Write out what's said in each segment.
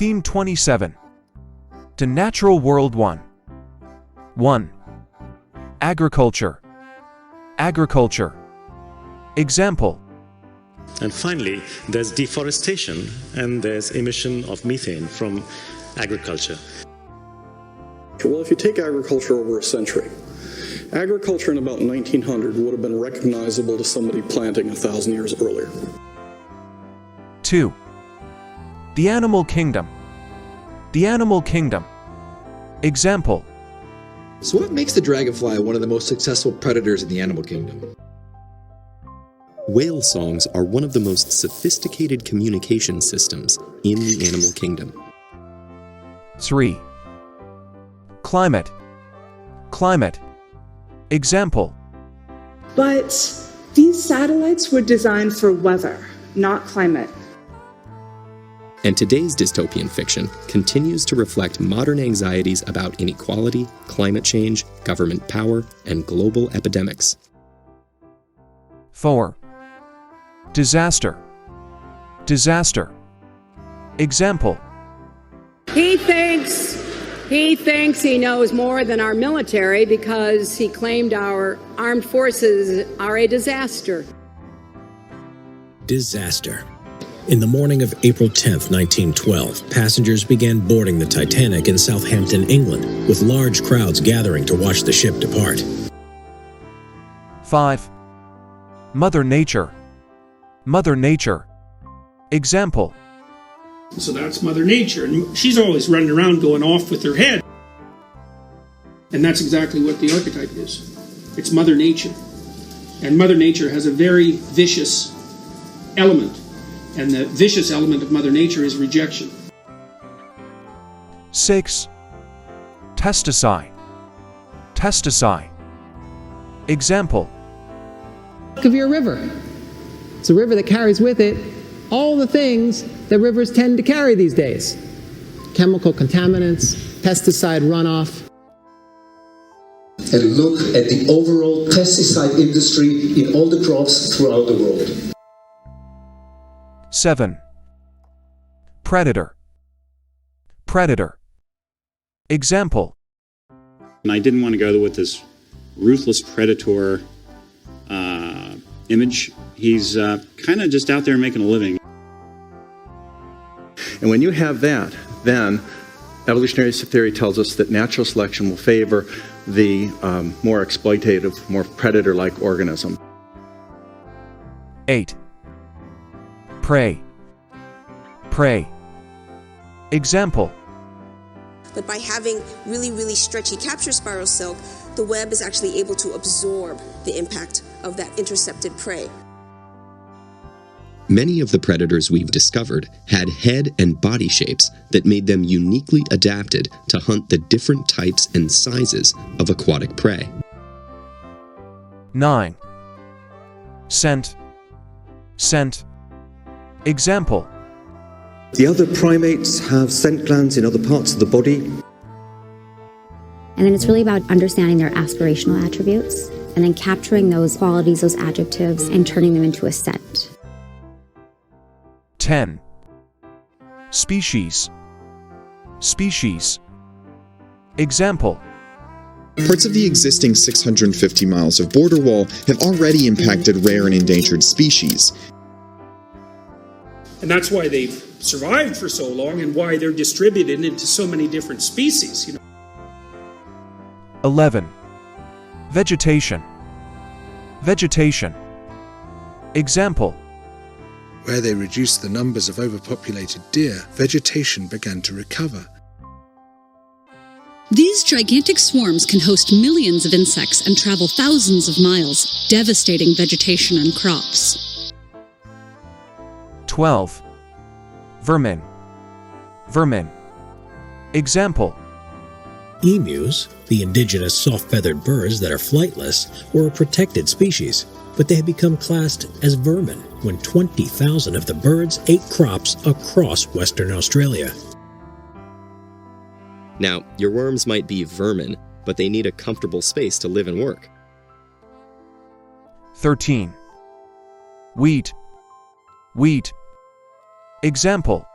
Theme 27. To Natural World 1. 1. Agriculture. Agriculture. Example. And finally, there's deforestation and there's emission of methane from agriculture. Well, if you take agriculture over a century, agriculture in about 1900 would have been recognizable to somebody planting 1,000 years earlier. 2. The animal kingdom. The animal kingdom. Example. So what makes the dragonfly one of the most successful predators in the animal kingdom? Whale songs are one of the most sophisticated communication systems in the animal kingdom. 3. Climate. Climate. Example. But these satellites were designed for weather, not climate. And today's dystopian fiction continues to reflect modern anxieties about inequality, climate change, government power, and global epidemics. 4. Disaster. Disaster. Example. He thinks he knows more than our military because he claimed our armed forces are a disaster. Disaster. In the morning of April 10th, 1912, passengers began boarding the Titanic in Southampton, England, with large crowds gathering to watch the ship depart. 5. Mother Nature. Mother Nature. Example. So that's Mother Nature, and she's always running around going off with her head. And that's exactly what the archetype is. It's Mother Nature. And Mother Nature has a very vicious element. And the vicious element of Mother Nature is rejection. 6. Testicide. Testicide. Example. Think of your river. It's a river that carries with it all the things that rivers tend to carry these days. Chemical contaminants, pesticide runoff. And look at the overall pesticide industry in all the crops throughout the world. 7. Predator. Predator. Example. And I didn't want to go with this ruthless predator image. He's kind of just out there making a living. And when you have that, then evolutionary theory tells us that natural selection will favor the more exploitative, more predator-like organism. 8. Prey. Prey. Example. But by having really, really stretchy capture spiral silk, the web is actually able to absorb the impact of that intercepted prey. Many of the predators we've discovered had head and body shapes that made them uniquely adapted to hunt the different types and sizes of aquatic prey. 9. Scent. Scent. Example. The other primates have scent glands in other parts of the body. And then it's really about understanding their aspirational attributes and then capturing those qualities, those adjectives, and turning them into a scent. 10. Species. Species. Example. Parts of the existing 650 miles of border wall have already impacted rare and endangered species. And that's why they've survived for so long and why they're distributed into so many different species. 11. Vegetation. Vegetation. Example. Where they reduced the numbers of overpopulated deer, vegetation began to recover. These gigantic swarms can host millions of insects and travel thousands of miles, devastating vegetation and crops. 12. Vermin. Vermin. Example. Emus, the indigenous soft-feathered birds that are flightless, were a protected species, but they had become classed as vermin when 20,000 of the birds ate crops across Western Australia. Now, your worms might be vermin, but they need a comfortable space to live and work. 13. Wheat. Wheat. Example.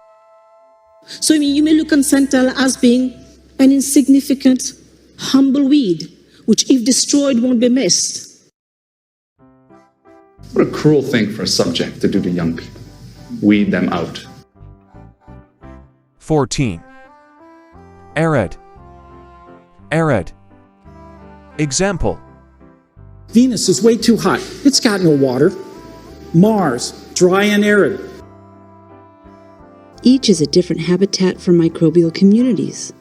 So you may look on centella as being an insignificant, humble weed, which if destroyed won't be missed. What a cruel thing for a subject to do to young people. Weed them out. 14. Arid. Arid. Example. Venus is way too hot. It's got no water. Mars, dry and arid. Each is a different habitat for microbial communities,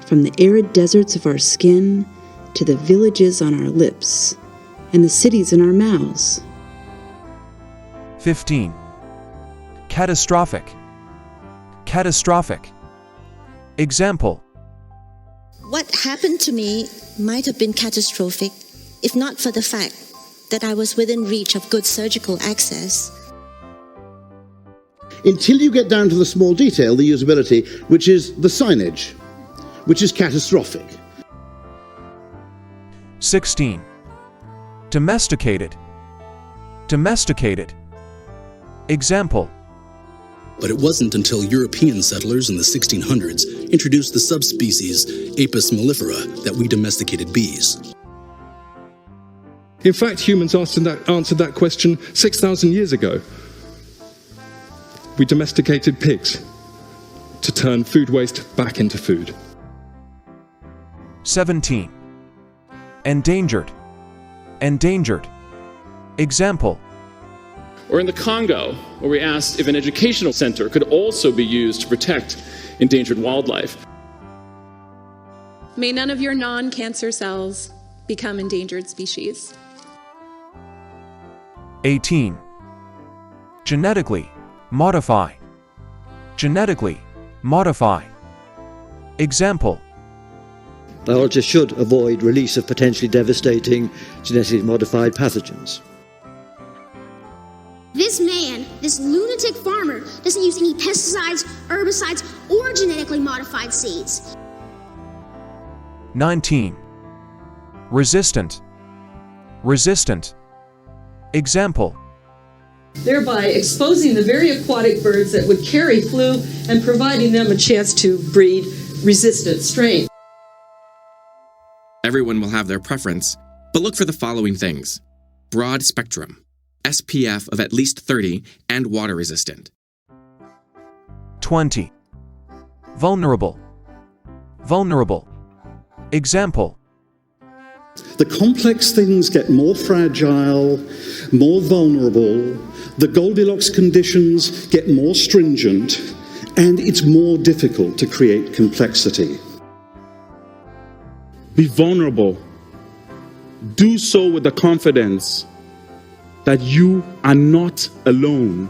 from the arid deserts of our skin to the villages on our lips and the cities in our mouths. 15. Catastrophic. Catastrophic. Example. What happened to me might have been catastrophic if not for the fact that I was within reach of good surgical access. Until you get down to the small detail, the usability, which is the signage, which is catastrophic. 16. Domesticated. Domesticated. Example. But it wasn't until European settlers in the 1600s introduced the subspecies Apis mellifera that we domesticated bees. In fact, humans answered that question 6,000 years ago. We domesticated pigs to turn food waste back into food. 17. Endangered. Endangered. Example. Or in the Congo, where we asked if an educational center could also be used to protect endangered wildlife. May none of your non-cancer cells become endangered species. 18. Genetically modify. Genetically modify. Example. Biologists should avoid release of potentially devastating genetically modified pathogens. This man, this lunatic farmer, doesn't use any pesticides, herbicides, or genetically modified seeds. 19. Resistant. Resistant. Example. Thereby exposing the very aquatic birds that would carry flu and providing them a chance to breed resistant strains. Everyone will have their preference, but look for the following things: broad spectrum, SPF of at least 30, and water resistant. 20. Vulnerable. Vulnerable. Example. The complex things get more fragile, more vulnerable, the Goldilocks conditions get more stringent, and it's more difficult to create complexity. Be vulnerable. Do so with the confidence that you are not alone.